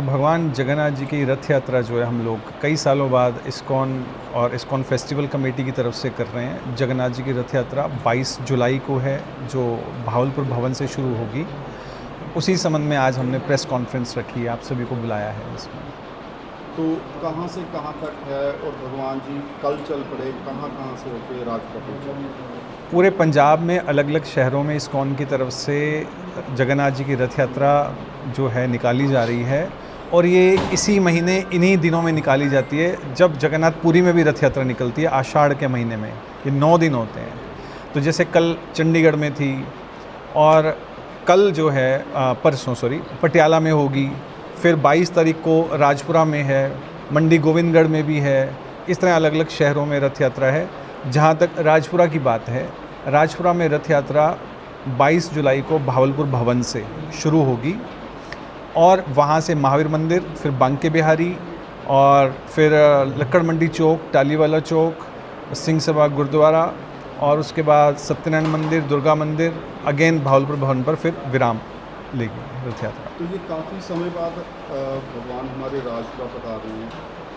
भगवान जगन्नाथ जी की रथ यात्रा जो है हम लोग कई सालों बाद इस्कॉन और इस्कॉन फेस्टिवल कमेटी की तरफ से कर रहे हैं। जगन्नाथ जी की रथ यात्रा 22 जुलाई को है, जो भावलपुर भवन से शुरू होगी। उसी संबंध में आज हमने प्रेस कॉन्फ्रेंस रखी है, आप सभी को बुलाया है इसमें। तो कहाँ से कहाँ तक है और भगवान जी कल चल पड़े, कहाँ कहाँ से होकर राजपुरा पहुँचे? पूरे पंजाब में अलग अलग शहरों में इस्कॉन की तरफ से जगन्नाथ जी की रथ यात्रा जो है निकाली जा रही है, और ये इसी महीने इन्हीं दिनों में निकाली जाती है जब जगन्नाथपुरी में भी रथ यात्रा निकलती है। आषाढ़ के महीने में ये 9 दिन होते हैं। तो जैसे कल चंडीगढ़ में थी, और कल जो है परसों पटियाला में होगी, फिर 22 तारीख को राजपुरा में है, मंडी गोविंदगढ़ में भी है। इस तरह अलग अलग शहरों में रथ यात्रा है। जहाँ तक राजपुरा की बात है, राजपुरा में रथ यात्रा 22 जुलाई को भावलपुर भवन से शुरू होगी, और वहाँ से महावीर मंदिर, फिर बांके बिहारी, और फिर लक्कड़ मंडी चौक, टालीवाला चौक, सिंह सभा गुरुद्वारा, और उसके बाद सत्यनारायण मंदिर, दुर्गा मंदिर, अगेन भावलपुर भवन पर फिर विराम लेगी रथ यात्रा। तो ये काफ़ी समय बाद भगवान हमारे राजपुरा पधार रहे हैं,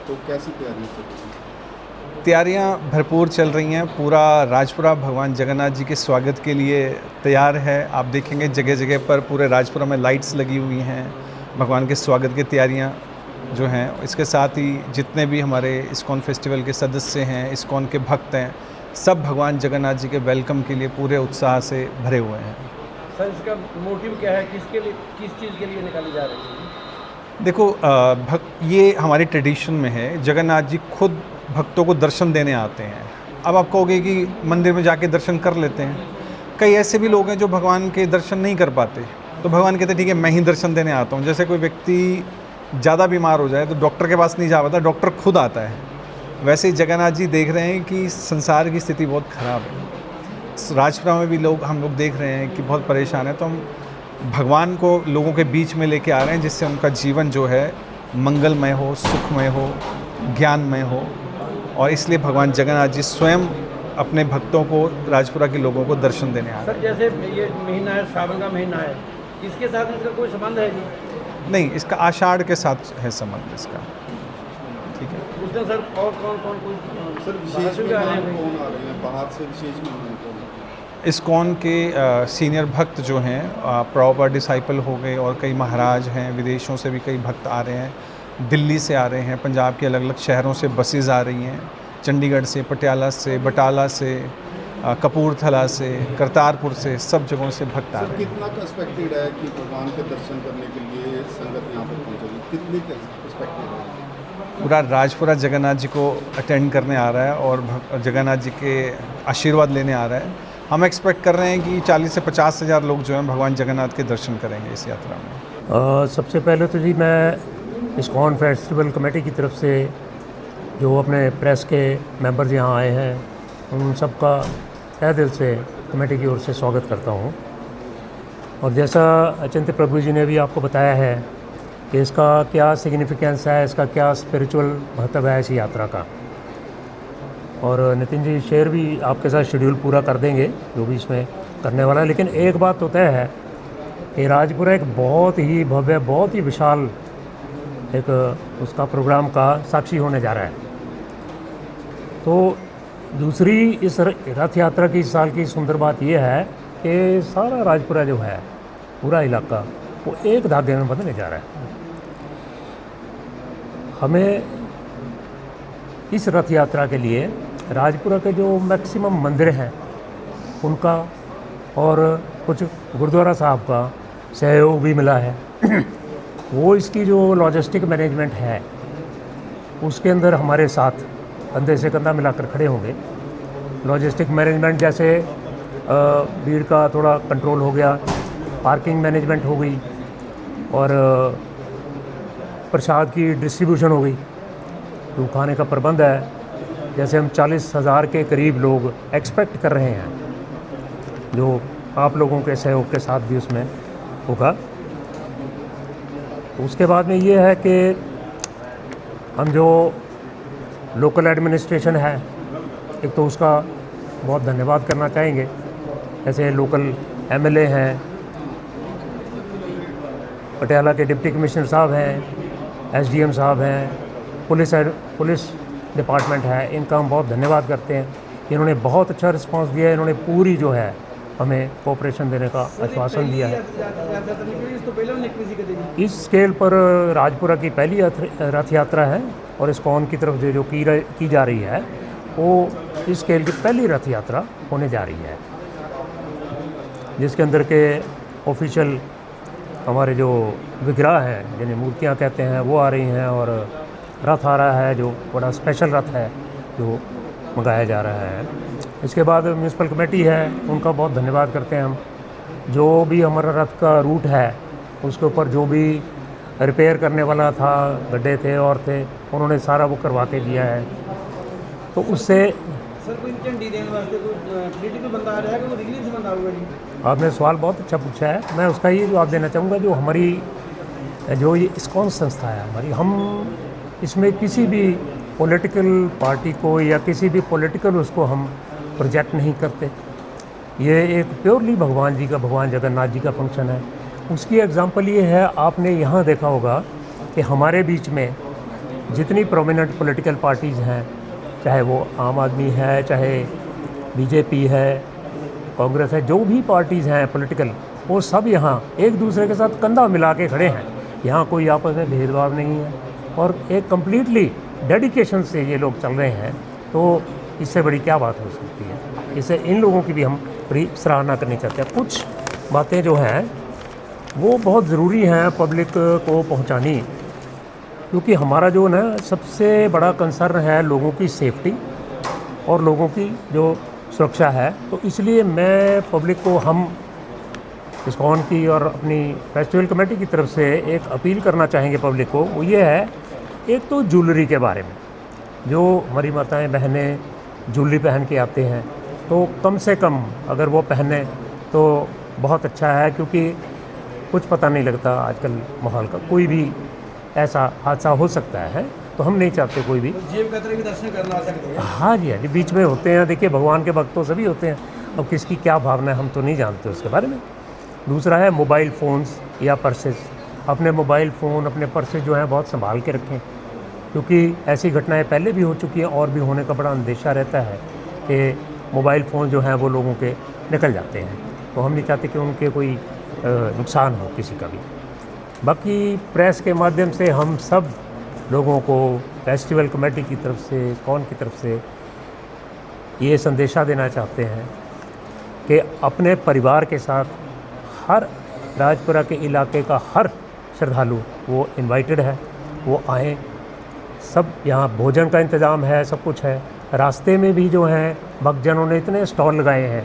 तो कैसी तैयारियाँ चल रही हैं? तैयारियां भरपूर चल रही हैं। पूरा राजपुरा भगवान जगन्नाथ जी के स्वागत के लिए तैयार है। आप देखेंगे जगह जगह पर पूरे राजपुरा में लाइट्स लगी हुई हैं भगवान के स्वागत की तैयारियां जो हैं। इसके साथ ही जितने भी हमारे इस्कॉन फेस्टिवल के सदस्य हैं, इस्कॉन के भक्त हैं, सब भगवान जगन्नाथ जी के वेलकम के लिए पूरे उत्साह से भरे हुए हैं। सर, इसका मोटिव क्या है, किसके लिए, किस चीज़ के लिए निकाली जा रही है? देखो, ये हमारी ट्रेडिशन में है। जगन्नाथ जी खुद भक्तों को दर्शन देने आते हैं। अब आप कहोगे कि मंदिर में जाके दर्शन कर लेते हैं। कई ऐसे भी लोग हैं जो भगवान के दर्शन नहीं कर पाते, तो भगवान कहते ठीक है मैं ही दर्शन देने आता हूँ। जैसे कोई व्यक्ति ज़्यादा बीमार हो जाए तो डॉक्टर के पास नहीं जा पाता, डॉक्टर खुद आता है। वैसे ही जगन्नाथ जी देख रहे हैं कि संसार की स्थिति बहुत ख़राब है। राजपुरा में भी हम लोग देख रहे हैं कि बहुत परेशान है, तो हम भगवान को लोगों के बीच में लेके आ रहे हैं, जिससे उनका जीवन जो है मंगलमय हो, सुखमय हो, ज्ञानमय हो। और इसलिए भगवान जगन्नाथ जी स्वयं अपने भक्तों को, राजपुरा के लोगों को दर्शन देने आ रहे हैं। सर, जैसे ये महीना है, सावन का महीना है, इसके साथ इसका कोई संबंध है जी? नहीं, इसका आषाढ़ के साथ है संबंध इसका। ठीक है। उसमें सर और कौन कौन कोई सर विशेष मेहमान कौन आ रहे हैं बाहर से? विशेष मेहमान कौन? इस्कॉन के सीनियर भक्त जो हैं, प्रॉपर डिसाइपल हो गए, और कई महाराज हैं, विदेशों से भी कई भक्त आ रहे हैं, दिल्ली से आ रहे हैं, पंजाब के अलग अलग शहरों से बसेस आ रही हैं, चंडीगढ़ से, पटियाला से, बटाला से, कपूरथला से, करतारपुर से, सब जगहों से भक्त आ रहे हैं। कितना एक्सपेक्टेड है कि भगवान के दर्शन करने के लिए संगत यहाँ पर पहुँचेगी? कितनी एक्सपेक्टेड है? पूरा राजपुरा जगन्नाथ जी को अटेंड करने आ रहा है और जगन्नाथ जी के आशीर्वाद लेने आ रहा है। हम एक्सपेक्ट कर रहे हैं कि 40 से 50 हज़ार लोग जो हैं भगवान जगन्नाथ के दर्शन करेंगे इस यात्रा में। सबसे पहले तो जी मैं इस्कॉन फेस्टिवल कमेटी की तरफ से जो अपने प्रेस के मेंबर्स यहाँ आए हैं, उन सबका तहे दिल से कमेटी की ओर से स्वागत करता हूँ। और जैसा अचिंत्य प्रभु जी ने भी आपको बताया है कि इसका क्या सिग्निफिकेंस है, इसका क्या स्पिरिचुअल महत्व है इस यात्रा का। और नितिन जी शेयर भी आपके साथ शेड्यूल पूरा कर देंगे जो भी इसमें करने वाला है। लेकिन एक बात तो तय है कि राजपुरा एक बहुत ही भव्य, बहुत ही विशाल एक उसका प्रोग्राम का साक्षी होने जा रहा है। तो दूसरी इस रथ यात्रा की इस साल की सुंदर बात यह है कि सारा राजपुरा जो है, पूरा इलाका, वो एक धागे में बदलने जा रहा है। हमें इस रथ यात्रा के लिए राजपुरा के जो मैक्सिमम मंदिर हैं उनका और कुछ गुरुद्वारा साहब का सहयोग भी मिला है। वो इसकी जो लॉजिस्टिक मैनेजमेंट है उसके अंदर हमारे साथ कंधे से कंधा मिलाकर खड़े होंगे। लॉजिस्टिक मैनेजमेंट जैसे भीड़ का थोड़ा कंट्रोल हो गया, पार्किंग मैनेजमेंट हो गई, और प्रसाद की डिस्ट्रीब्यूशन हो गई, तो खाने का प्रबंध है। जैसे हम 40,000 के करीब लोग एक्सपेक्ट कर रहे हैं, जो आप लोगों के सहयोग के साथ भी उसमें होगा। उसके बाद में ये है कि हम जो लोकल एडमिनिस्ट्रेशन है, एक तो उसका बहुत धन्यवाद करना चाहेंगे। जैसे लोकल एमएलए हैं, पटियाला के डिप्टी कमिश्नर साहब हैं, एसडीएम साहब हैं, पुलिस डिपार्टमेंट है, इनका हम बहुत धन्यवाद करते हैं। इन्होंने बहुत अच्छा रिस्पांस दिया है, इन्होंने पूरी जो है हमें कोऑपरेशन देने का आश्वासन दिया है। इस स्केल पर राजपुरा की पहली रथ यात्रा है और इस्कॉन की तरफ जो की जा रही है वो इस स्केल की पहली रथ यात्रा होने जा रही है, जिसके अंदर के ऑफिशियल हमारे जो विग्रह हैं, जिन्हें मूर्तियाँ कहते हैं, वो आ रही हैं और रथ आ रहा है जो बड़ा स्पेशल रथ है जो मंगाया जा रहा है। इसके बाद म्यूनसिपल कमेटी है, उनका बहुत धन्यवाद करते हैं हम। जो भी हमारा रथ का रूट है उसके ऊपर जो भी रिपेयर करने वाला था, गड्ढे थे और थे, उन्होंने सारा वो करवा के दिया है। तो उससे सर कोई झंडी देने वास्ते कोई पॉलिटिकल बंदा आ रहा है कि कोई रिलीजियस बंदा होगा जी? आपने सवाल बहुत अच्छा पूछा है, मैं उसका ये जवाब देना चाहूँगा। जो हमारी जो ये इस्कॉन संस्था है हमारी, हम इसमें किसी भी पॉलिटिकल पार्टी को या किसी भी पॉलिटिकल उसको हम प्रोजेक्ट नहीं करते। ये एक प्योरली भगवान जी का, भगवान जगन्नाथ जी का फंक्शन है। उसकी एग्जांपल ये है, आपने यहाँ देखा होगा कि हमारे बीच में जितनी प्रोमिनेंट पॉलिटिकल पार्टीज़ हैं, चाहे वो आम आदमी है, चाहे बीजेपी है, कांग्रेस है, जो भी पार्टीज़ हैं पॉलिटिकल, वो सब यहाँ एक दूसरे के साथ कंधा मिला के खड़े हैं। यहाँ कोई आपस में भेदभाव नहीं है और एक कम्प्लीटली डेडिकेशन से ये लोग चल रहे हैं। तो इससे बड़ी क्या बात हो सकती है। इससे इन लोगों की भी हम बड़ी सराहना करनी चाहते हैं। कुछ बातें जो हैं वो बहुत ज़रूरी हैं पब्लिक को पहुंचानी, क्योंकि हमारा जो ना सबसे बड़ा कंसर्न है लोगों की सेफ्टी और लोगों की जो सुरक्षा है। तो इसलिए मैं पब्लिक को, हम इस्कॉन की और अपनी फेस्टिवल कमेटी की तरफ से एक अपील करना चाहेंगे पब्लिक को। वो ये है, एक तो ज्वेलरी के बारे में, जो हमारी माताएं बहनें ज्वेलरी पहन के आते हैं, तो कम से कम अगर वो पहने तो बहुत अच्छा है, क्योंकि कुछ पता नहीं लगता आजकल माहौल का, कोई भी ऐसा हादसा हो सकता है। तो हम नहीं चाहते कोई भी जेब कतरे के दर्शन करना आ सकते हैं। हाँ जी, हाँ जी, बीच में होते हैं। देखिए, भगवान के भक्त तो सभी होते हैं, अब किसकी क्या भावना है हम तो नहीं जानते उसके बारे में। दूसरा है मोबाइल फ़ोन्स या पर्सेस। अपने मोबाइल फ़ोन, अपने पर्सेस जो हैं बहुत संभाल के रखें, क्योंकि ऐसी घटनाएं पहले भी हो चुकी हैं और भी होने का बड़ा अंदेशा रहता है कि मोबाइल फ़ोन जो हैं वो लोगों के निकल जाते हैं। तो हम नहीं चाहते कि उनके कोई नुकसान हो किसी का भी। बाकी प्रेस के माध्यम से हम सब लोगों को फेस्टिवल कमेटी की तरफ से, कौन की तरफ से ये संदेशा देना चाहते हैं कि अपने परिवार के साथ हर राजपुरा के इलाके का हर श्रद्धालु वो इनवाइटेड है, वो आएँ। सब यहाँ भोजन का इंतज़ाम है, सब कुछ है। रास्ते में भी जो हैं भक्तजनों ने इतने स्टॉल लगाए हैं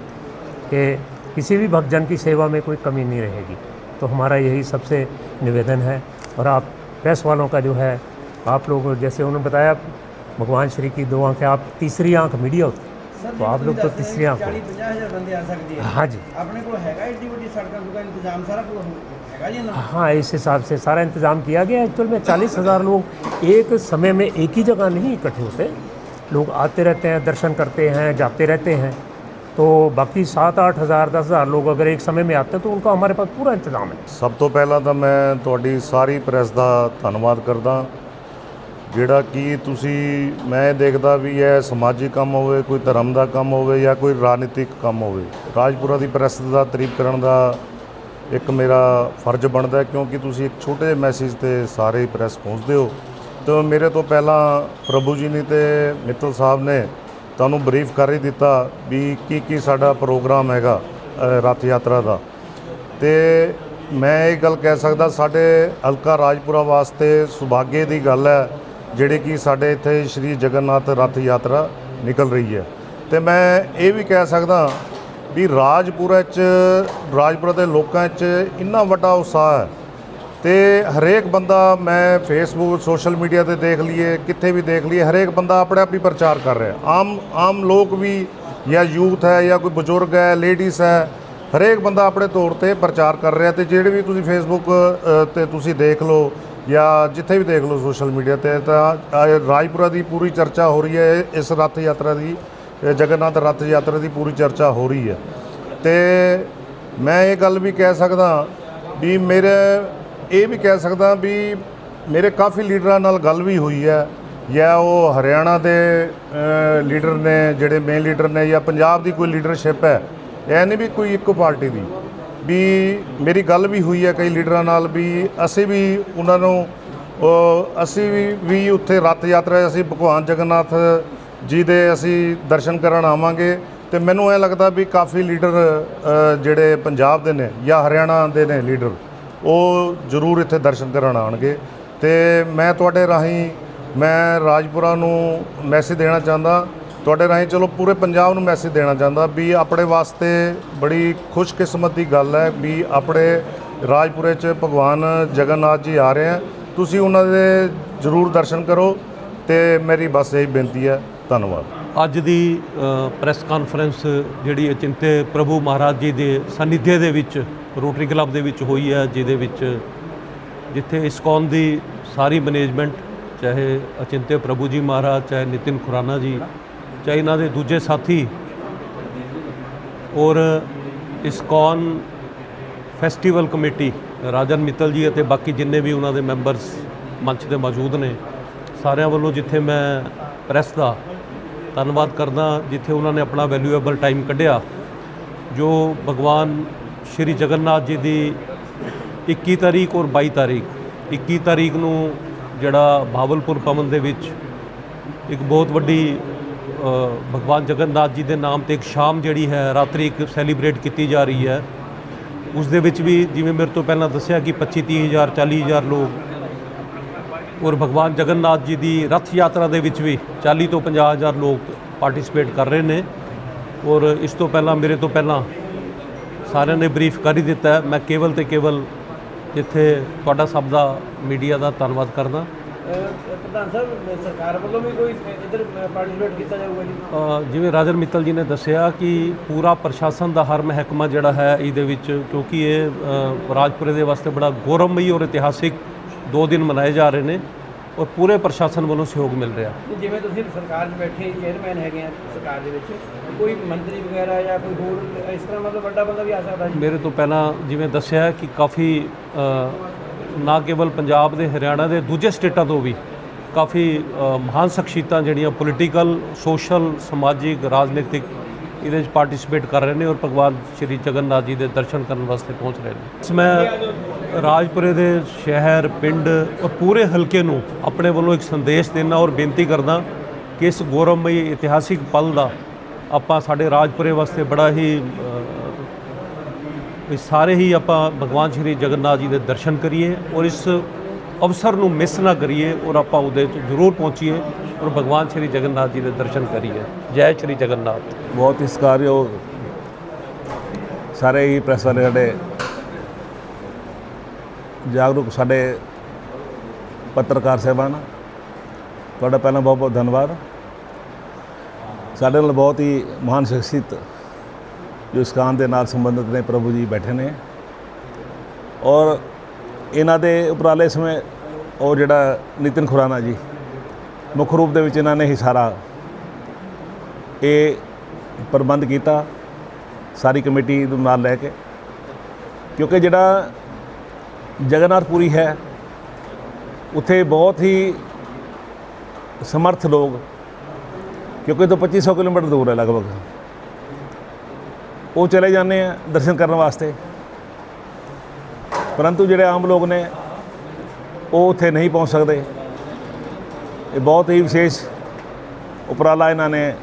कि किसी भी भक्तजन की सेवा में कोई कमी नहीं रहेगी। तो हमारा यही सबसे निवेदन है। और आप प्रेस वालों का जो है, आप लोग जैसे उन्होंने बताया भगवान श्री की दो आँखें, आप तीसरी आँख मीडिया होती, तो आप लोग तो तीसरी आँख हो। 40-50 हज़ार बंदे आ सकते हैं। हाँ जी, अपने को हैगा एडी बड़ी सड़कों का इंतजाम सारा पूरा हैगा जी ना? हाँ, इस हिसाब से सारा इंतज़ाम किया गया। एक्चुअल में 40,000 लोग एक समय में एक ही जगह नहीं इकट्ठे होते, लोग आते रहते हैं, दर्शन करते हैं, जाते रहते हैं। तो बाकी 7-8 हज़ार 10 हज़ार लोग अगर एक समय में आते हैं तो उनका हमारे पास पूरा इंतज़ाम है। ਸਭ ਤੋਂ ਪਹਿਲਾਂ ਤਾਂ ਮੈਂ ਤੁਹਾਡੀ ਸਾਰੀ ਪ੍ਰੈਸ ਦਾ ਧੰਨਵਾਦ ਕਰਦਾ, ਜਿਹੜਾ ਕਿ ਤੁਸੀਂ, ਮੈਂ ਦੇਖਦਾ ਵੀ ਇਹ ਸਮਾਜਿਕ ਕੰਮ ਹੋਵੇ, ਕੋਈ ਧਰਮ ਦਾ ਕੰਮ ਹੋਵੇ ਜਾਂ ਕੋਈ ਰਾਜਨੀਤਿਕ ਕੰਮ ਹੋਵੇ, ਰਾਜਪੁਰਾ ਦੀ ਪ੍ਰੈਸ ਦਾ ਤਾਰੀਫ ਕਰਨ ਦਾ ਇੱਕ ਮੇਰਾ ਫਰਜ਼ ਬਣਦਾ ਹੈ, ਕਿਉਂਕਿ ਤੁਸੀਂ ਇੱਕ ਛੋਟੇ ਜਿਹੇ ਮੈਸੇਜ 'ਤੇ ਸਾਰੇ ਪ੍ਰੈਸ ਪਹੁੰਚਦੇ ਹੋ। ਤਾਂ ਮੇਰੇ ਤੋਂ ਪਹਿਲਾਂ ਪ੍ਰਭੂ ਜੀ ਨੇ ਤੇ ਮਿੱਤਲ ਸਾਹਿਬ ਨੇ ਤੁਹਾਨੂੰ ਬਰੀਫ ਕਰ ਹੀ ਦਿੱਤਾ ਵੀ ਕੀ ਸਾਡਾ ਪ੍ਰੋਗਰਾਮ ਹੈਗਾ ਰੱਥ ਯਾਤਰਾ ਦਾ। ਤੇ ਮੈਂ ਇਹ ਗੱਲ ਕਹਿ ਸਕਦਾ, ਸਾਡੇ ਹਲਕਾ ਰਾਜਪੁਰਾ ਵਾਸਤੇ ਸੁਭਾਗੇ ਦੀ ਗੱਲ ਹੈ ਜਿਹੜੀ ਕਿ ਸਾਡੇ ਇੱਥੇ ਸ਼੍ਰੀ ਜਗਨਨਾਥ ਰੱਥ ਯਾਤਰਾ ਨਿਕਲ ਰਹੀ ਹੈ। ਤੇ ਮੈਂ ਇਹ ਵੀ ਕਹਿ ਸਕਦਾ ਵੀ ਰਾਜਪੁਰਾ ਦੇ ਲੋਕਾਂ 'ਚ ਇੰਨਾ ਵੱਡਾ ਉਤਸ਼ਾਹ ਹੈ ਤੇ ਹਰੇਕ ਬੰਦਾ, ਮੈਂ ਫੇਸਬੁੱਕ ਸੋਸ਼ਲ ਮੀਡੀਆ ਤੇ ਦੇਖ ਲਈਏ, ਕਿੱਥੇ ਵੀ ਦੇਖ ਲਈਏ, ਹਰੇਕ ਬੰਦਾ ਆਪਣੇ ਆਪ ਹੀ ਪ੍ਰਚਾਰ ਕਰ ਰਿਹਾ। ਆਮ ਲੋਕ ਵੀ, ਜਾਂ ਯੂਥ ਹੈ ਜਾਂ ਕੋਈ ਬਜ਼ੁਰਗ ਹੈ, ਲੇਡੀਜ਼ ਹੈ, ਹਰੇਕ ਬੰਦਾ ਆਪਣੇ ਤੌਰ ਤੇ ਪ੍ਰਚਾਰ ਕਰ ਰਿਹਾ। ਤੇ ਜਿਹੜੇ ਵੀ ਤੁਸੀਂ ਫੇਸਬੁੱਕ ਤੇ ਤੁਸੀਂ ਦੇਖ ਲਓ ਜਾਂ ਜਿੱਥੇ ਵੀ ਦੇਖ ਲਓ ਸੋਸ਼ਲ ਮੀਡੀਆ ਤੇ, ਤਾਂ ਰਾਜਪੁਰਾ ਦੀ ਪੂਰੀ ਚਰਚਾ ਹੋ ਰਹੀ ਹੈ। ਇਸ ਰੱਥ ਯਾਤਰਾ ਦੀ, ਜਗਨਨਾਥ ਰੱਥ ਯਾਤਰਾ ਦੀ ਪੂਰੀ ਚਰਚਾ ਹੋ ਰਹੀ ਹੈ। ਤੇ ਮੈਂ ਇਹ ਗੱਲ ਵੀ ਕਹਿ ਸਕਦਾ ਵੀ ਇਹ ਵੀ ਕਹਿ ਸਕਦਾ ਵੀ ਮੇਰੇ ਕਾਫੀ ਲੀਡਰਾਂ ਨਾਲ ਗੱਲ ਵੀ ਹੋਈ ਹੈ, ਜਾਂ ਉਹ ਹਰਿਆਣਾ ਦੇ ਲੀਡਰ ਨੇ ਜਿਹੜੇ ਮੇਨ ਲੀਡਰ ਨੇ, ਜਾਂ ਪੰਜਾਬ ਦੀ ਕੋਈ ਲੀਡਰਸ਼ਿਪ ਹੈ, ਇਹ ਨਹੀਂ ਵੀ ਕੋਈ ਇੱਕੋ ਪਾਰਟੀ ਦੀ, ਵੀ ਮੇਰੀ ਗੱਲ ਵੀ ਹੋਈ ਹੈ ਕਈ ਲੀਡਰਾਂ ਨਾਲ ਵੀ ਅਸੀਂ ਵੀ ਉਹਨਾਂ ਨੂੰ ਅਸੀਂ ਵੀ ਉੱਥੇ ਰੱਥ ਯਾਤਰਾ ਅਸੀਂ ਭਗਵਾਨ ਜਗਨਨਾਥ ਜੀ ਦੇ ਅਸੀਂ ਦਰਸ਼ਨ ਕਰਨ ਆਵਾਂਗੇ। ਤੇ ਮੈਨੂੰ ਇਹ ਲੱਗਦਾ ਵੀ ਕਾਫੀ ਲੀਡਰ ਜਿਹੜੇ ਪੰਜਾਬ ਦੇ ਨੇ ਜਾਂ ਹਰਿਆਣਾ ਦੇ ਨੇ ਲੀਡਰ, ਉਹ ਜ਼ਰੂਰ ਇੱਥੇ ਦਰਸ਼ਨ ਕਰਨ ਆਉਣਗੇ। ਤੇ ਮੈਂ ਤੁਹਾਡੇ ਰਾਹੀਂ ਮੈਂ ਰਾਜਪੁਰਾ ਨੂੰ ਮੈਸੇਜ ਦੇਣਾ ਚਾਹੁੰਦਾ, ਤੁਹਾਡੇ ਰਾਹੀਂ ਚਲੋ ਪੂਰੇ ਪੰਜਾਬ ਨੂੰ ਮੈਸੇਜ ਦੇਣਾ ਚਾਹੁੰਦਾ ਵੀ ਆਪਣੇ ਵਾਸਤੇ ਬੜੀ ਖੁਸ਼ਕਿਸਮਤ ਦੀ ਗੱਲ ਹੈ ਵੀ ਆਪਣੇ ਰਾਜਪੁਰੇ 'ਚ ਭਗਵਾਨ ਜਗਨਨਾਥ ਜੀ ਆ ਰਹੇ ਹੈ, ਤੁਸੀਂ ਉਹਨਾਂ ਦੇ ਜ਼ਰੂਰ ਦਰਸ਼ਨ ਕਰੋ। ਤੇ ਮੇਰੀ ਬਸ ਇਹੀ ਬੇਨਤੀ ਹੈ। ਧੰਨਵਾਦ। ਅੱਜ ਦੀ ਪ੍ਰੈਸ ਕਾਨਫਰੰਸ ਜਿਹੜੀ ਅਚਿੰਤੇ ਪ੍ਰਭੂ ਮਹਾਰਾਜ ਜੀ ਦੇ ਸਾਨਿਧਿਅ ਦੇ ਵਿੱਚ ਰੋਟਰੀ ਕਲੱਬ ਦੇ ਵਿੱਚ ਹੋਈ ਹੈ, ਜਿਹਦੇ ਵਿੱਚ ਜਿੱਥੇ ਇਸਕੌਨ ਦੀ ਸਾਰੀ ਮੈਨੇਜਮੈਂਟ, ਚਾਹੇ ਅਚਿੰਤੇ ਪ੍ਰਭੂ ਜੀ ਮਹਾਰਾਜ, ਚਾਹੇ ਨਿਤਿਨ ਖੁਰਾਨਾ ਜੀ, ਚਾਹੇ ਇਹਨਾਂ ਦੇ ਦੂਜੇ ਸਾਥੀ ਔਰ ਇਸਕੌਨ ਫੈਸਟੀਵਲ ਕਮੇਟੀ ਰਾਜਨ ਮਿੱਤਲ ਜੀ ਅਤੇ ਬਾਕੀ ਜਿੰਨੇ ਵੀ ਉਹਨਾਂ ਦੇ ਮੈਂਬਰਸ ਮੰਚ ਤੇ ਮੌਜੂਦ ਨੇ, ਸਾਰਿਆਂ ਵੱਲੋਂ ਜਿੱਥੇ ਮੈਂ ਪ੍ਰੈਸ ਦਾ ਧੰਨਵਾਦ ਕਰਦਾ, ਜਿੱਥੇ ਉਹਨਾਂ ਨੇ ਆਪਣਾ ਵੈਲਿਊਏਬਲ ਟਾਈਮ ਕੱਢਿਆ। ਜੋ ਭਗਵਾਨ ਸ਼੍ਰੀ ਜਗਨਨਾਥ ਜੀ ਦੀ 21 ਤਾਰੀਖ ਔਰ 22 ਤਾਰੀਖ 21 ਤਾਰੀਖ ਨੂੰ ਜਿਹੜਾ ਭਾਵਲਪੁਰ ਭਵਨ ਦੇ ਵਿੱਚ ਇੱਕ ਬਹੁਤ ਵੱਡੀ ਭਗਵਾਨ ਜਗਨਨਾਥ ਜੀ ਦੇ ਨਾਮ ਤੇ ਇੱਕ ਸ਼ਾਮ ਜਿਹੜੀ ਹੈ ਰਾਤਰੀ ਇੱਕ ਸੈਲੀਬ੍ਰੇਟ ਕੀਤੀ ਜਾ ਰਹੀ ਹੈ। ਉਸ ਦੇ ਵਿੱਚ ਵੀ ਜਿਵੇਂ ਮੇਰੇ ਤੋਂ ਪਹਿਲਾਂ ਦੱਸਿਆ ਕਿ 25-30 ਹਜ਼ਾਰ 40 ਹਜ਼ਾਰ ਲੋਕ ਔਰ ਭਗਵਾਨ ਜਗਨਨਾਥ ਜੀ ਦੀ ਰੱਥ ਯਾਤਰਾ ਦੇ ਵਿੱਚ ਵੀ 40 ਤੋਂ 50 ਹਜ਼ਾਰ ਲੋਕ ਪਾਰਟਿਸਿਪੇਟ ਕਰ ਰਹੇ ਨੇ। ਔਰ ਇਸ ਤੋਂ ਪਹਿਲਾਂ ਮੇਰੇ ਤੋਂ ਪਹਿਲਾਂ ਸਾਰਿਆਂ ਨੇ ਬਰੀਫ ਕਰ ਹੀ ਦਿੱਤਾ ਹੈ। ਮੈਂ ਕੇਵਲ ਤੇ ਕੇਵਲ ਜਿੱਥੇ ਤੁਹਾਡਾ ਸਭ ਦਾ ਮੀਡੀਆ ਦਾ ਧੰਨਵਾਦ ਕਰਦਾ। ਪ੍ਰਧਾਨ ਸਾਹਿਬ, ਸਰਕਾਰ ਵੱਲੋਂ ਵੀ ਕੋਈ ਇੱਧਰ ਪਾਰਟਿਸਿਪੇਟ ਕੀਤਾ ਜਾਊਗਾ ਜੀ? ਜਿਵੇਂ ਰਾਜਨ ਮਿੱਤਲ ਜੀ ਨੇ ਦੱਸਿਆ ਕਿ ਪੂਰਾ ਪ੍ਰਸ਼ਾਸਨ ਦਾ ਹਰ ਮਹਿਕਮਾ ਜਿਹੜਾ ਹੈ ਇਹਦੇ ਵਿੱਚ, ਕਿਉਂਕਿ ਇਹ ਰਾਜਪੁਰੇ ਦੇ ਵਾਸਤੇ ਬੜਾ ਗੌਰਵਮਈ ਔਰ ਇਤਿਹਾਸਿਕ 2 ਦਿਨ ਮਨਾਏ ਜਾ ਰਹੇ ਨੇ ਔਰ ਪੂਰੇ ਪ੍ਰਸ਼ਾਸਨ ਵੱਲੋਂ ਸਹਿਯੋਗ ਮਿਲ ਰਿਹਾ। ਜਿਵੇਂ ਤੁਸੀਂ ਸਰਕਾਰ 'ਚ ਬੈਠੇ ਚੇਅਰਮੈਨ ਹੈਗੇ ਆ ਸਰਕਾਰ ਦੇ ਵਿੱਚ, ਕੋਈ ਮੰਤਰੀ ਵਗੈਰਾ ਜਾਂ ਕੋਈ ਹੋਰ ਇਸ ਤਰ੍ਹਾਂ ਮਤਲਬ ਵੱਡਾ ਬੰਦਾ ਵੀ ਆ ਸਕਦਾ ਜੀ? ਮੇਰੇ ਤੋਂ ਪਹਿਲਾਂ ਜਿਵੇਂ ਦੱਸਿਆ ਕਿ ਕਾਫੀ ਨਾ ਕੇਵਲ ਪੰਜਾਬ ਦੇ, ਹਰਿਆਣਾ ਦੇ, ਦੂਜੇ ਸਟੇਟਾਂ ਤੋਂ ਵੀ ਕਾਫੀ ਮਹਾਨ ਸ਼ਖਸੀਅਤਾਂ ਜਿਹੜੀਆਂ ਪੋਲੀਟੀਕਲ, ਸੋਸ਼ਲ, ਸਮਾਜਿਕ, ਰਾਜਨੀਤਿਕ ਇਹਦੇ 'ਚ ਪਾਰਟਿਸਿਪੇਟ ਕਰ ਰਹੇ ਨੇ ਔਰ ਭਗਵਾਨ ਸ਼੍ਰੀ ਜਗਨਨਾਥ ਜੀ ਦੇ ਦਰਸ਼ਨ ਕਰਨ ਵਾਸਤੇ ਪਹੁੰਚ ਰਹੇ ਨੇ। ਮੈਂ ਰਾਜਪੁਰੇ ਦੇ ਸ਼ਹਿਰ, ਪਿੰਡ ਔਰ ਪੂਰੇ ਹਲਕੇ ਨੂੰ ਆਪਣੇ ਵੱਲੋਂ ਇੱਕ ਸੰਦੇਸ਼ ਦੇਣਾ ਔਰ ਬੇਨਤੀ ਕਰਦਾ ਕਿ ਇਸ ਗੌਰਵਮਈ ਇਤਿਹਾਸਿਕ ਪਲ ਦਾ ਆਪਾਂ ਸਾਡੇ ਰਾਜਪੁਰੇ ਵਾਸਤੇ ਬੜਾ ਹੀ ਸਾਰੇ ਹੀ ਆਪਾਂ ਭਗਵਾਨ ਸ਼੍ਰੀ ਜਗਨਨਾਥ ਜੀ ਦੇ ਦਰਸ਼ਨ ਕਰੀਏ ਔਰ ਇਸ ਅਵਸਰ ਨੂੰ ਮਿਸ ਨਾ ਕਰੀਏ ਔਰ ਆਪਾਂ ਉਹਦੇ 'ਚ ਜ਼ਰੂਰ ਪਹੁੰਚੀਏ ਔਰ ਭਗਵਾਨ ਸ਼੍ਰੀ ਜਗਨਨਾਥ ਜੀ ਦੇ ਦਰਸ਼ਨ ਕਰੀਏ। ਜੈ ਸ਼੍ਰੀ ਜਗਨਨਾਥ। ਬਹੁਤ ਹੀ ਸਤਿਕਾਰਯੋਗ ਸਾਰੇ ਹੀ ਪ੍ਰੈਸ ਵਾਲੇ, ਸਾਡੇ ਜਾਗਰੂਕ ਸਾਡੇ ਪੱਤਰਕਾਰ ਸਾਹਿਬਾਨ, ਤੁਹਾਡਾ ਪਹਿਲਾਂ ਬਹੁਤ ਬਹੁਤ ਧੰਨਵਾਦ। ਸਾਡੇ ਨਾਲ ਬਹੁਤ ਹੀ ਮਹਾਨ ਸ਼ਖਸੀਅਤ ਜੋ ਇਸਕਾਨ ਦੇ ਨਾਲ ਸੰਬੰਧਿਤ ਨੇ, ਪ੍ਰਭੂ ਜੀ ਬੈਠੇ ਨੇ ਔਰ ਇਹਨਾਂ ਦੇ ਉਪਰਾਲੇ ਸਮੇਂ ਉਹ ਜਿਹੜਾ ਨਿਤਿਨ ਖੁਰਾਨਾ ਜੀ ਮੁੱਖ ਰੂਪ ਦੇ ਵਿੱਚ ਇਹਨਾਂ ਨੇ ਹੀ ਸਾਰਾ ਇਹ ਪ੍ਰਬੰਧ ਕੀਤਾ, ਸਾਰੀ ਕਮੇਟੀ ਨੂੰ ਨਾਲ ਲੈ ਕੇ, ਕਿਉਂਕਿ ਜਿਹੜਾ ਜਗਨਨਾਥਪੁਰੀ ਹੈ ਉੱਥੇ ਬਹੁਤ ਹੀ ਸਮਰਥ ਲੋਕ, ਕਿਉਂਕਿ ਤੋਂ 2500 ਕਿਲੋਮੀਟਰ ਦੂਰ ਹੈ ਲਗਭਗ, ਉਹ ਚਲੇ ਜਾਂਦੇ ਆ ਦਰਸ਼ਨ ਕਰਨ ਵਾਸਤੇ, ਪਰੰਤੂ ਜਿਹੜੇ ਆਮ ਲੋਕ ਨੇ ਉਹ ਉੱਥੇ ਨਹੀਂ ਪਹੁੰਚ ਸਕਦੇ। ਇਹ ਬਹੁਤ ਹੀ ਵਿਸ਼ੇਸ਼ ਉਪਰਾਲਾ ਇਹਨਾਂ ਨੇ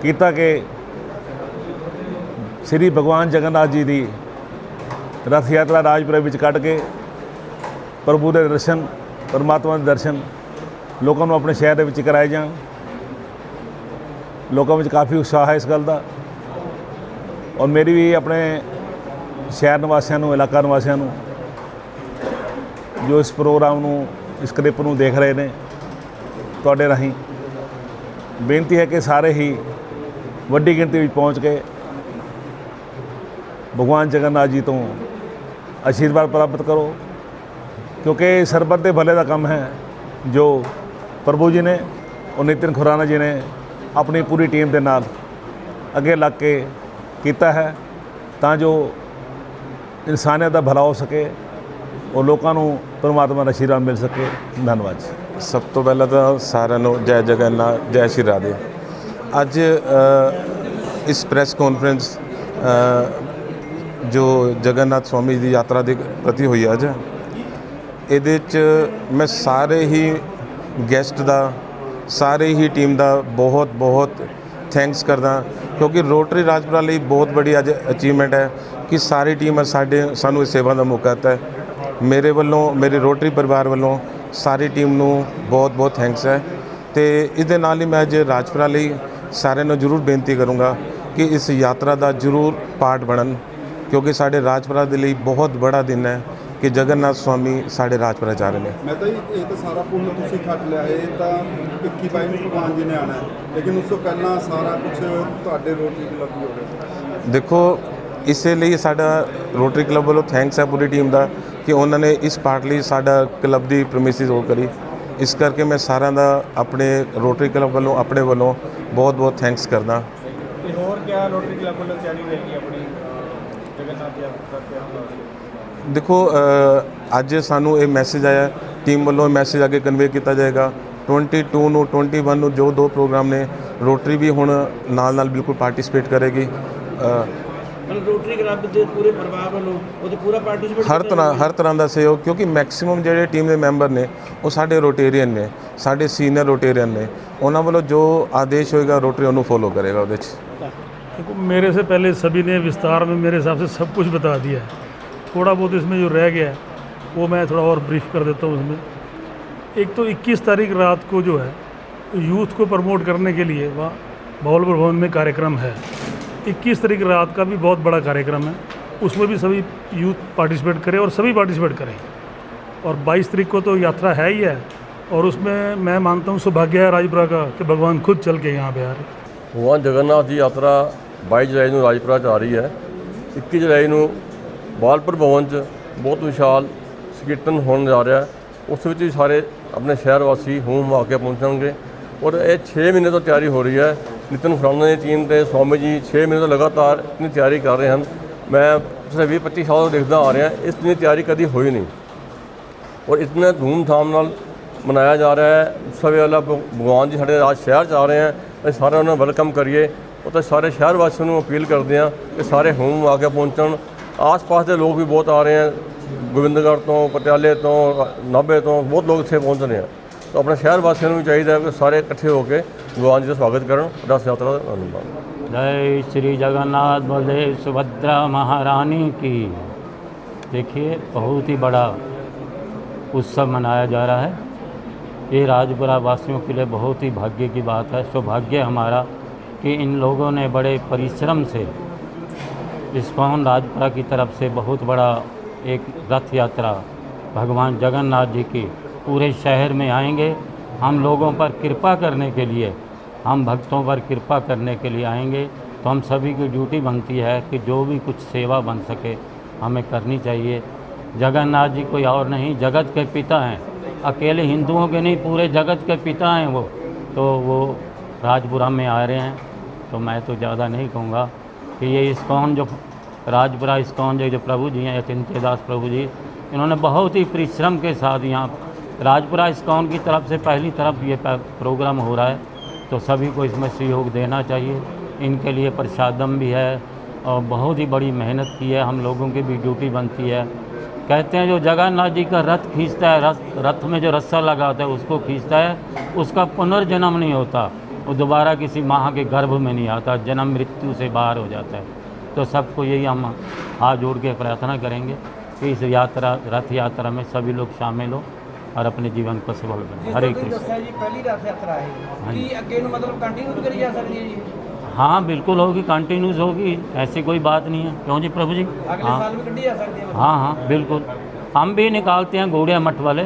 ਕੀਤਾ ਕਿ ਸ੍ਰੀ ਭਗਵਾਨ ਜਗਨਨਾਥ ਜੀ ਦੀ ਰਥ ਯਾਤਰਾ ਰਾਜਪੁਰੇ ਵਿੱਚ ਕੱਢ ਕੇ ਪ੍ਰਭੂ ਦੇ ਦਰਸ਼ਨ, ਪਰਮਾਤਮਾ ਦੇ ਦਰਸ਼ਨ ਲੋਕਾਂ ਨੂੰ ਆਪਣੇ ਸ਼ਹਿਰ ਦੇ ਵਿੱਚ ਕਰਾਏ ਜਾਣ। ਲੋਕਾਂ ਵਿੱਚ ਕਾਫੀ ਉਤਸ਼ਾਹ ਹੈ ਇਸ ਗੱਲ ਦਾ ਔਰ ਮੇਰੀ ਵੀ ਆਪਣੇ ਸ਼ਹਿਰ ਨਿਵਾਸੀਆਂ ਨੂੰ, ਇਲਾਕਾ ਨਿਵਾਸੀਆਂ ਨੂੰ ਜੋ ਇਸ ਪ੍ਰੋਗਰਾਮ ਨੂੰ, ਇਸ ਕਲਿੱਪ ਨੂੰ ਦੇਖ ਰਹੇ ਨੇ, ਤੁਹਾਡੇ ਰਾਹੀਂ ਬੇਨਤੀ ਹੈ ਕਿ ਸਾਰੇ ਹੀ ਵੱਡੀ ਗਿਣਤੀ ਵਿੱਚ ਪਹੁੰਚ ਕੇ ਭਗਵਾਨ ਜਗਨਨਾਥ ਜੀ ਤੋਂ ਆਸ਼ੀਰਵਾਦ ਪ੍ਰਾਪਤ ਕਰੋ, ਕਿਉਂਕਿ ਸਰਬੱਤ ਦੇ ਭਲੇ ਦਾ ਕੰਮ ਹੈ ਜੋ ਪ੍ਰਭੂ ਜੀ ਨੇ ਔਰ ਨਿਤਿਨ ਖੁਰਾਨਾ ਜੀ ਨੇ ਆਪਣੀ ਪੂਰੀ ਟੀਮ ਦੇ ਨਾਲ ਅੱਗੇ ਲੱਗ ਕੇ ਕੀਤਾ ਹੈ, ਤਾਂ ਜੋ ਇਨਸਾਨੀਅਤ ਦਾ ਭਲਾ ਹੋ ਸਕੇ ਔਰ ਲੋਕਾਂ ਨੂੰ ਪਰਮਾਤਮਾ ਦਾ ਆਸ਼ੀਰਵਾਦ ਮਿਲ ਸਕੇ। ਧੰਨਵਾਦ ਜੀ। ਸਭ ਤੋਂ ਪਹਿਲਾਂ ਤਾਂ ਸਾਰਿਆਂ ਨੂੰ ਜੈ ਜਗਨਨਾਥ, ਜੈ ਸ਼੍ਰੀ ਰਾਧੇ। ਅੱਜ ਇਸ ਪ੍ਰੈਸ ਕਾਨਫਰੰਸ ਜੋ ਜਗਨਨਾਥ ਸਵਾਮੀ ਦੀ ਯਾਤਰਾ ਦੇ ਪ੍ਰਤੀ ਹੋਈ ਅੱਜ, ਇਹਦੇ 'ਚ ਮੈਂ ਸਾਰੇ ਹੀ ਗੈਸਟ ਦਾ, ਸਾਰੇ ਹੀ ਟੀਮ ਦਾ ਬਹੁਤ ਬਹੁਤ ਥੈਂਕਸ ਕਰਦਾ, ਕਿਉਂਕਿ ਰੋਟਰੀ ਰਾਜਪੁਰਾ ਲਈ ਬਹੁਤ ਬੜੀ ਅੱਜ ਅਚੀਵਮੈਂਟ ਹੈ ਕਿ ਸਾਰੀ ਟੀਮ ਸਾਨੂੰ ਇਸ ਸੇਵਾ ਦਾ ਮੌਕਾ ਦਿੱਤਾ ਹੈ। ਮੇਰੇ ਵੱਲੋਂ, ਮੇਰੇ ਰੋਟਰੀ ਪਰਿਵਾਰ ਵੱਲੋਂ ਸਾਰੀ ਟੀਮ ਨੂੰ ਬਹੁਤ ਬਹੁਤ ਥੈਂਕਸ ਹੈ। ਅਤੇ ਇਸ ਦੇ ਨਾਲ ਹੀ ਮੈਂ ਅੱਜ ਰਾਜਪੁਰਾ ਲਈ ਸਾਰਿਆਂ ਨੂੰ ਜ਼ਰੂਰ ਬੇਨਤੀ ਕਰੂੰਗਾ ਕਿ ਇਸ ਯਾਤਰਾ ਦਾ ਜ਼ਰੂਰ ਪਾਰਟ ਬਣਨ, ਕਿਉਂਕਿ ਸਾਡੇ ਰਾਜਪੁਰਾ ਦੇ ਲਈ ਬਹੁਤ ਬੜਾ ਦਿਨ ਹੈ ਕਿ ਜਗਨਨਾਥ ਸਵਾਮੀ ਸਾਡੇ ਰਾਜਪੁਰਾ ਜਾ ਰਹੇ ਨੇ। ਮੈਂ ਤਾਂ ਇਹ ਤਾਂ ਸਾਰਾ ਪੁੰਨ ਤੁਸੀਂ ਖੱਟ ਲਿਆ, ਇਹ ਤਾਂ 21 ਨੂੰ ਭਗਵਾਨ ਜੀ ਨੇ ਆਉਣਾ ਹੈ, ਲੇਕਿਨ ਉਸ ਤੋਂ ਪਹਿਲਾਂ ਸਾਰਾ ਕੁਝ ਤੁਹਾਡੇ ਰੋਟਰੀ ਕਲੱਬ ਹੀ ਹੋ ਰਿਹਾ। ਦੇਖੋ, ਇਸੇ ਲਈ ਸਾਡਾ ਰੋਟਰੀ ਕਲੱਬ ਵੱਲੋਂ ਥੈਂਕਸ ਹੈ ਪੂਰੀ ਟੀਮ ਦਾ ਕਿ ਉਹਨਾਂ ਨੇ ਇਸ ਪਾਰਟ ਲਈ ਸਾਡਾ ਕਲੱਬ ਦੀ ਪ੍ਰਮਿਸਿਸ ਉਹ ਕਰੀ। ਇਸ ਕਰਕੇ ਮੈਂ ਸਾਰਿਆਂ ਦਾ ਆਪਣੇ ਰੋਟਰੀ ਕਲੱਬ ਵੱਲੋਂ, ਆਪਣੇ ਵੱਲੋਂ ਬਹੁਤ ਬਹੁਤ ਥੈਂਕਸ ਕਰਦਾ। ਤੇ ਹੋਰ ਕਿਆ ਰੋਟਰੀ ਕਲੱਬ ਵੱਲੋਂ ਤਿਆਰੀ ਰਹੇਗੀ ਆਪਣੀ ਜਗਨਨਾਥ ਯਾਤਰਾ ਤੇ? ਦੇਖੋ, ਅੱਜ ਸਾਨੂੰ ਇਹ ਮੈਸੇਜ ਆਇਆ, ਟੀਮ ਵੱਲੋਂ ਮੈਸੇਜ ਅੱਗੇ ਕਨਵੇ ਕੀਤਾ ਜਾਏਗਾ। 22 ਨੂੰ 21 ਨੂੰ ਜੋ 2 ਪ੍ਰੋਗਰਾਮ ਨੇ, ਰੋਟਰੀ ਵੀ ਹੁਣ ਨਾਲ ਬਿਲਕੁਲ ਪਾਰਟਿਸਿਪੇਟ ਕਰੇਗੀ। ਮਤਲਬ ਰੋਟਰੀ ਕਲੱਬ ਦੇ ਪੂਰੇ ਪਰਿਵਾਰ ਵੱਲੋਂ ਉਹਦੇ ਪੂਰਾ ਪਾਰਟਿਸਿਪੇਟ ਹਰ ਤਰ੍ਹਾਂ ਦਾ ਸਹਿਯੋਗ, ਕਿਉਂਕਿ ਮੈਕਸਿਮਮ ਜਿਹੜੇ ਟੀਮ ਦੇ ਮੈਂਬਰ ਨੇ ਉਹ ਸਾਡੇ ਰੋਟੇਰੀਅਨ ਨੇ, ਸਾਡੇ ਸੀਨੀਅਰ ਰੋਟੇਰੀਅਨ ਨੇ। ਉਹਨਾਂ ਵੱਲੋਂ ਜੋ ਆਦੇਸ਼ ਹੋਏਗਾ ਰੋਟਰੀ ਉਹਨੂੰ ਫੋਲੋ ਕਰੇਗਾ ਉਹਦੇ 'ਚ। देखो, मेरे से पहले सभी ने विस्तार में मेरे हिसाब से सब कुछ बता दिया है। थोड़ा बहुत इसमें जो रह गया है वो मैं थोड़ा और ब्रीफ कर देता हूँ। उसमें एक तो 21 तारीख रात को जो है यूथ को प्रमोट करने के लिए वहाँ भावलपुर भवन में कार्यक्रम है। 21 तारीख रात का भी बहुत बड़ा कार्यक्रम है, उसमें भी सभी यूथ पार्टिसिपेट करें और सभी पार्टिसिपेट करें। और 22 तारीख को तो यात्रा है ही है, और उसमें मैं मानता हूँ सौभाग्य है राजपुरा का कि भगवान खुद चल के यहाँ पे आ रहे। ਭਗਵਾਨ ਜਗਨਨਾਥ ਦੀ ਯਾਤਰਾ 22 ਜੁਲਾਈ ਨੂੰ ਰਾਜਪੁਰਾ 'ਚ ਆ ਰਹੀ ਹੈ। 21 ਜੁਲਾਈ ਨੂੰ ਬਾਲਪੁਰ ਭਵਨ 'ਚ ਬਹੁਤ ਵਿਸ਼ਾਲ ਸੰਕੀਰਤਨ ਹੋਣ ਜਾ ਰਿਹਾ ਹੈ। ਉਸ ਵਿੱਚ ਵੀ ਸਾਰੇ ਆਪਣੇ ਸ਼ਹਿਰ ਵਾਸੀ ਹੂਮ ਆ ਕੇ ਪਹੁੰਚਣਗੇ। ਔਰ ਇਹ 6 ਮਹੀਨੇ ਤੋਂ ਤਿਆਰੀ ਹੋ ਰਹੀ ਹੈ। ਨਿਤਨ ਖੁਰਾਨਾ ਦੀ ਟੀਮ ਤੇ ਸਵਾਮੀ ਜੀ 6 ਮਹੀਨੇ ਤੋਂ ਲਗਾਤਾਰ ਇਤਨੀ ਤਿਆਰੀ ਕਰ ਰਹੇ ਹਨ। ਮੈਂ ਪਿਛਲੇ 20-25 ਸਾਲ ਤੋਂ ਦੇਖਦਾ ਆ ਰਿਹਾ, ਇਤਨੀ ਤਿਆਰੀ ਕਦੀ ਹੋਈ ਨਹੀਂ ਔਰ ਇਤਨੇ ਧੂਮਧਾਮ ਨਾਲ ਮਨਾਇਆ ਜਾ ਰਿਹਾ ਹੈ। ਉਤਸਵ ਵਾਲਾ ਭਗਵਾਨ ਜੀ ਸਾਡੇ ਰਾਜ ਸ਼ਹਿਰ 'ਚ ਆ ਰਹੇ ਹਨ। ਅਸੀਂ ਸਾਰਿਆਂ ਨੂੰ ਵੈਲਕਮ ਕਰੀਏ। ਉਹ ਤਾਂ ਸਾਰੇ ਸ਼ਹਿਰ ਵਾਸੀਆਂ ਨੂੰ ਅਪੀਲ ਕਰਦੇ ਹਾਂ ਕਿ ਸਾਰੇ ਹੋਮ ਆ ਕੇ ਪਹੁੰਚਣ। ਆਸ-ਪਾਸ ਦੇ ਲੋਕ ਵੀ ਬਹੁਤ ਆ ਰਹੇ ਹਨ, ਗੋਬਿੰਦਗੜ੍ਹ ਤੋਂ, ਪਟਿਆਲੇ ਤੋਂ, ਨਾਭੇ ਤੋਂ ਬਹੁਤ ਲੋਕ ਇੱਥੇ ਪਹੁੰਚ ਰਹੇ ਹਨ। ਤਾਂ ਆਪਣੇ ਸ਼ਹਿਰ ਵਾਸੀਆਂ ਨੂੰ ਵੀ ਚਾਹੀਦਾ ਹੈ ਕਿ ਸਾਰੇ ਇਕੱਠੇ ਹੋ ਕੇ ਭਗਵਾਨ ਜੀ ਦਾ ਸਵਾਗਤ ਕਰਨ। ਰਥ ਯਾਤਰਾ ਦਾ ਆਨੰਦ। जय श्री जगन्नाथ बलदेव सुभद्रा महारानी की। देखिए, बहुत ही बड़ा उत्सव मनाया जा रहा है। ये राजपुरा वासियों के लिए बहुत ही भाग्य की बात है, सौभाग्य हमारा कि इन लोगों ने बड़े परिश्रम से इस्कॉन राजपुरा की तरफ से बहुत बड़ा एक रथ यात्रा भगवान जगन्नाथ जी की पूरे शहर में आएंगे। हम लोगों पर कृपा करने के लिए, हम भक्तों पर कृपा करने के लिए आएंगे। तो हम सभी की ड्यूटी बनती है कि जो भी कुछ सेवा बन सके हमें करनी चाहिए। जगन्नाथ जी कोई और नहीं, जगत के पिता हैं। अकेले हिंदुओं के नहीं, पूरे जगत के पिता हैं वो। तो वो राजपुरा में आ रहे हैं। तो मैं तो ज़्यादा नहीं कहूँगा कि ये इस्कॉन जो राजपुरा इस्कॉन जो प्रभु जी हैं, चिंतेदास प्रभु जी, इन्होंने बहुत ही परिश्रम के साथ यहाँ राजपुरा इस्कॉन की तरफ से पहली तरफ ये प्रोग्राम हो रहा है। तो सभी को इसमें सहयोग देना चाहिए। इनके लिए प्रसादम भी है और बहुत ही बड़ी मेहनत की है। हम लोगों की भी ड्यूटी बनती है। कहते हैं जो जगन्नाथ जी का रथ खींचता है, रथ में जो रस्सा लगा होता है उसको खींचता है, उसका पुनर्जन्म नहीं होता, वो दोबारा किसी माँ के गर्भ में नहीं आता, जन्म मृत्यु से बाहर हो जाता है। तो सबको यही हम हाथ जोड़ के प्रार्थना करेंगे कि इस यात्रा, रथ यात्रा में सभी लोग शामिल हो और अपने जीवन को सफल बनाए। हरे कृष्ण। जी पहली रथ यात्रा है कि अगे मतलब कंटिन्यू करी जा सकती है जी? हाँ बिल्कुल होगी, कंटिन्यूस होगी, ऐसी कोई बात नहीं है। क्यों जी प्रभु जी? अगले साल भी कटी जा सकती है? हाँ हाँ बिल्कुल, हम भी निकालते हैं गौड़िया मठ वाले,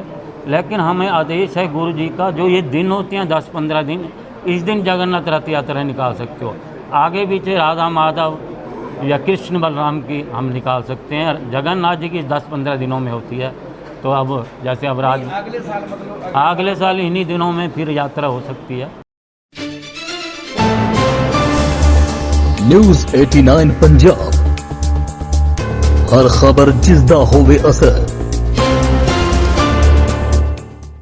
लेकिन हमें आदेश है गुरु जी का, जो ये दिन होते हैं 10-15 दिन, इस दिन जगन्नाथ रथ यात्रा निकाल सकते हो। आगे पीछे राधा माधव या कृष्ण बलराम की हम निकाल सकते हैं। जगन्नाथ जी की 10-15 दिनों में होती है। तो अब जैसे अब अगले साल मतलब अगले साल इन्हीं दिनों में फिर यात्रा हो सकती है। न्यूज़ 89 पंजाब, हर खबर जिसदा होवे असर।